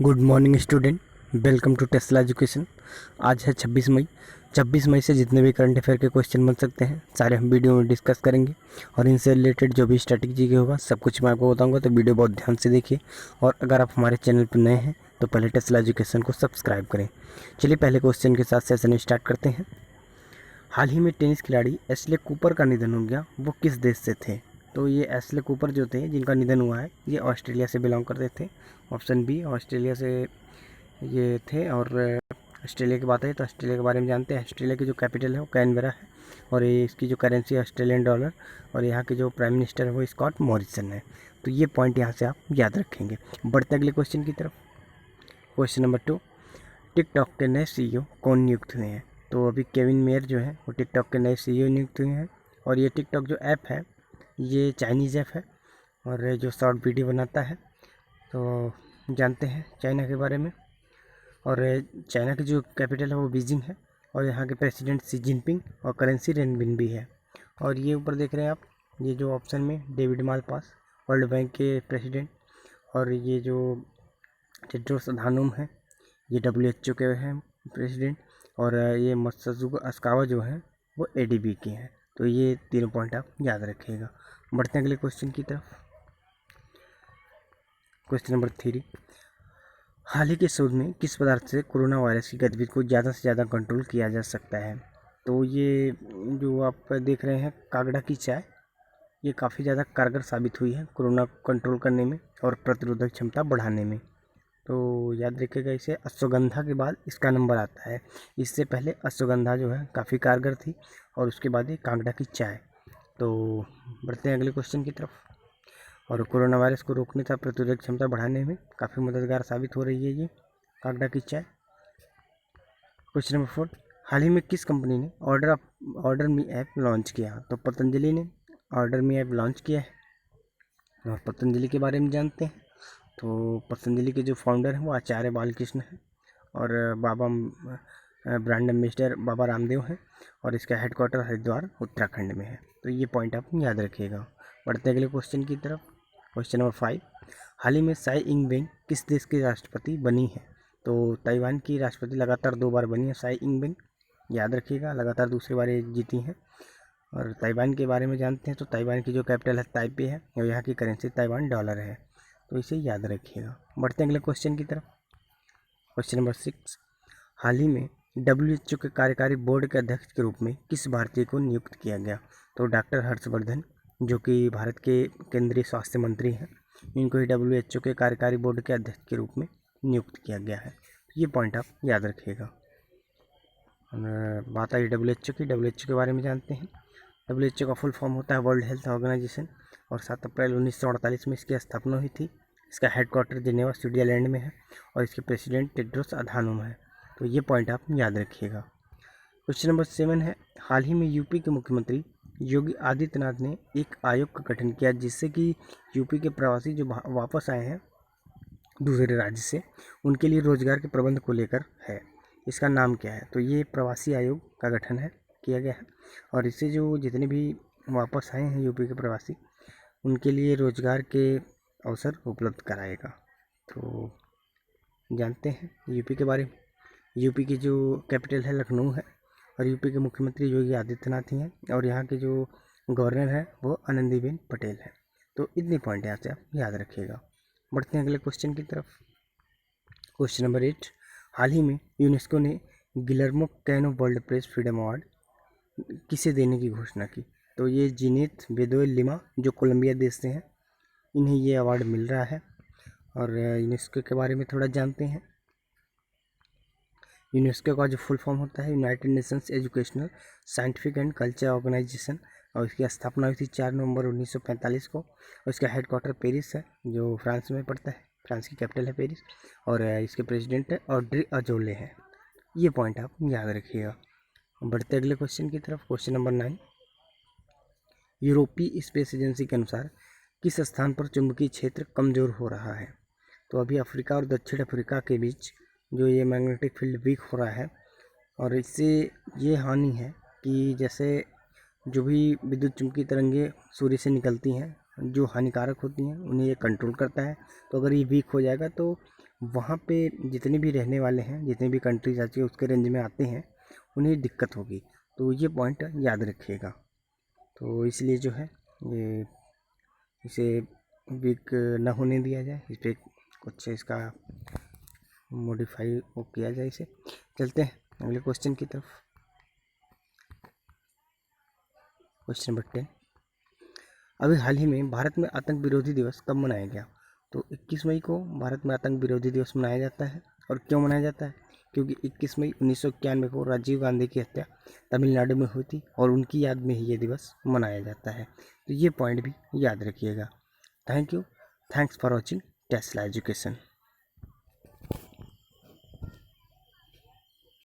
Good morning student, welcome to Tesla education. आज है 26 मई। 26 मई से जितने भी करंट अफेयर के क्वेश्चन बन सकते हैं सारे हम वीडियो में डिस्कस करेंगे और इनसे रिलेटेड जो भी स्ट्रैटेजी के होगा सब कुछ मैं आपको बताऊंगा, तो वीडियो बहुत ध्यान से देखिए। और अगर आप हमारे चैनल पर नए हैं तो पहले टेस्ला एजुकेशन को सब्सक्राइब करें। चलिए पहले क्वेश्चन के साथ सेशन स्टार्ट करते हैं। हाल ही में टेनिस खिलाड़ी एशले कूपर का निधन हो गया, वो किस देश से थे? तो ये एशले कूपर जो थे जिनका निधन हुआ है ये ऑस्ट्रेलिया से बिलोंग करते थे। ऑप्शन बी, ऑस्ट्रेलिया से ये थे। और ऑस्ट्रेलिया की बात है तो ऑस्ट्रेलिया के बारे में जानते हैं। ऑस्ट्रेलिया की जो कैपिटल है वो कैनबरा है और ये इसकी जो करेंसी है ऑस्ट्रेलियन डॉलर, और यहाँ के जो प्राइम मिनिस्टर है वो स्कॉट मॉरिसन है। तो ये पॉइंट यहाँ से आप याद रखेंगे। बढ़ते अगले क्वेश्चन की तरफ। क्वेश्चन नंबर 2, टिकटॉक के नए सीईओ कौन नियुक्त हुए हैं? तो अभी केविन मेयर जो है वो टिकटॉक के नए सीईओ नियुक्त हुए हैं। और ये टिकटॉक जो ऐप है ये चाइनीज़ ऐप है और जो शॉर्ट वीडियो बनाता है। तो जानते हैं चाइना के बारे में। और चाइना की जो कैपिटल है वो बीजिंग है और यहाँ के प्रेसिडेंट शी जिनपिंग और करेंसी रेनबिनबी है। और ये ऊपर देख रहे हैं आप, ये जो ऑप्शन में डेविड मालपास वर्ल्ड बैंक के प्रेसिडेंट, और ये जो टेड्रोस अधानोम है ये WHO के हैं प्रेसिडेंट, और ये मत्सुजुकी असाकावा जो हैं वो ADB के हैं। तो ये तीनों पॉइंट आप याद रखिएगा। बढ़ते हैं अगले क्वेश्चन की तरफ। क्वेश्चन नंबर 3, हाल ही के शोध में किस पदार्थ से कोरोना वायरस की गतिविधि को ज़्यादा से ज़्यादा कंट्रोल किया जा सकता है? तो ये जो आप देख रहे हैं कागड़ा की चाय, ये काफ़ी ज़्यादा कारगर साबित हुई है कोरोना को कंट्रोल करने में और प्रतिरोधक क्षमता बढ़ाने में। तो याद रखिएगा इसे। अश्वगंधा के बाद इसका नंबर आता है। इससे पहले अश्वगंधा जो है काफ़ी कारगर थी और उसके बाद ये कांगड़ा की चाय। तो बढ़ते हैं अगले क्वेश्चन की तरफ। और कोरोना वायरस को रोकने तथा प्रतिरोधक क्षमता बढ़ाने में काफ़ी मददगार साबित हो रही है ये कांगड़ा की चाय। क्वेश्चन नंबर 4, हाल ही में किस कंपनी ने ऑर्डर मी ऐप लॉन्च किया? तो पतंजलि ने ऑर्डर मी ऐप लॉन्च किया है। और पतंजलि के बारे में जानते हैं। तो पतंजलि के जो फाउंडर हैं वो आचार्य बालकृष्ण हैं और ब्रांड एम्बेसडर बाबा रामदेव हैं और इसका हेडक्वार्टर हरिद्वार उत्तराखंड में है। तो ये पॉइंट आप याद रखिएगा। बढ़ते अगले क्वेश्चन की तरफ। क्वेश्चन नंबर 5, हाल ही में साई इंग वेंग किस देश की राष्ट्रपति बनी है? तो ताइवान की राष्ट्रपति लगातार 2 बार बनी है साई इंग वेंग, याद रखिएगा, लगातार दूसरी बार ये जीती हैं। और ताइवान के बारे में जानते हैं तो ताइवान की जो कैपिटल है ताइपे है और यहाँ की करेंसी ताइवान डॉलर है। तो इसे याद रखिएगा। बढ़ते हैं अगले क्वेश्चन की तरफ। क्वेश्चन नंबर 6, हाल ही में WHO के कार्यकारी बोर्ड के अध्यक्ष के रूप में किस भारतीय को नियुक्त किया गया? तो डॉक्टर हर्षवर्धन जो कि भारत के केंद्रीय स्वास्थ्य मंत्री हैं, इनको ही WHO के कार्यकारी बोर्ड के अध्यक्ष के रूप में नियुक्त किया गया है। तो ये पॉइंट आप याद रखिएगा। बात आई WHO की। WHO के बारे में जानते हैं। WHO का फुल फॉर्म होता है वर्ल्ड हेल्थ ऑर्गेनाइजेशन और 7 अप्रैल 1948 में इसकी स्थापना हुई थी। इसका हेडक्वार्टर जिनेवा स्विट्जरलैंड में है और इसके प्रेसिडेंट टेड्रोस अधानोम है। तो ये पॉइंट आप याद रखिएगा। क्वेश्चन नंबर 7 है, हाल ही में यूपी के मुख्यमंत्री योगी आदित्यनाथ ने एक आयोग का गठन किया जिससे कि यूपी के प्रवासी जो वापस आए हैं दूसरे राज्य से उनके लिए रोजगार के प्रबंध को लेकर है। इसका नाम क्या है? तो ये प्रवासी आयोग का गठन है किया गया है और इससे जो जितने भी वापस आए हैं यूपी के प्रवासी उनके लिए रोजगार के अवसर उपलब्ध कराएगा। तो जानते हैं यूपी के बारे में। यूपी की जो कैपिटल है लखनऊ है और यूपी के मुख्यमंत्री योगी आदित्यनाथ ही हैं और यहाँ के जो गवर्नर है वो आनंदीबेन पटेल है। तो इतनी पॉइंट यहाँ से आप याद रखिएगा। बढ़ते हैं अगले क्वेश्चन की तरफ। क्वेश्चन नंबर 8, हाल ही में यूनेस्को ने Guillermo canoe world press freedom award किसे देने की घोषणा की? तो ये जीनेथ बेदोए लिमा जो कोलंबिया देश से हैं, इन्हें ये अवार्ड मिल रहा है। और यूनेस्को के बारे में थोड़ा जानते हैं। यूनेस्को का जो फुल फॉर्म होता है United Nations Educational Scientific and Culture Organization और इसकी स्थापना हुई थी 4 नवंबर 1945 को और इसका हेडक्वार्टर पेरिस है जो फ्रांस में पड़ता है। फ्रांस की कैपिटल है पेरिस और इसके प्रेसिडेंट है ऑड्री अजोले हैं। ये पॉइंट आप याद रखिएगा। बढ़ते अगले क्वेश्चन की तरफ। क्वेश्चन नंबर 9, यूरोपीय स्पेस एजेंसी के अनुसार किस स्थान पर चुंबकीय क्षेत्र कमज़ोर हो रहा है? तो अभी अफ्रीका और दक्षिण अफ्रीका के बीच जो ये मैग्नेटिक फील्ड वीक हो रहा है और इससे ये हानि है कि जैसे जो भी विद्युत चुम्बकीय तरंगें सूर्य से निकलती हैं जो हानिकारक होती हैं उन्हें ये कंट्रोल करता है। तो अगर ये वीक हो जाएगा तो वहाँ पे जितने भी रहने वाले हैं, जितने भी कंट्रीज आती है उसके रेंज में आते हैं, उन्हें दिक्कत होगी। तो ये पॉइंट याद रखिएगा। तो इसलिए जो है ये इसे वीक ना होने दिया जाए, इस पर कुछ इसका मॉडिफाई वो किया जाए इसे। चलते हैं अगले क्वेश्चन की तरफ। क्वेश्चन नंबर 10, अभी हाल ही में भारत में आतंक विरोधी दिवस कब मनाया गया? तो 21 मई को भारत में आतंक विरोधी दिवस मनाया जाता है। और क्यों मनाया जाता है? क्योंकि 21 मई 1991 को राजीव गांधी की हत्या तमिलनाडु में हुई थी और उनकी याद में ही ये दिवस मनाया जाता है। तो ये पॉइंट भी याद रखिएगा। Thank you, thanks for watching Tesla education.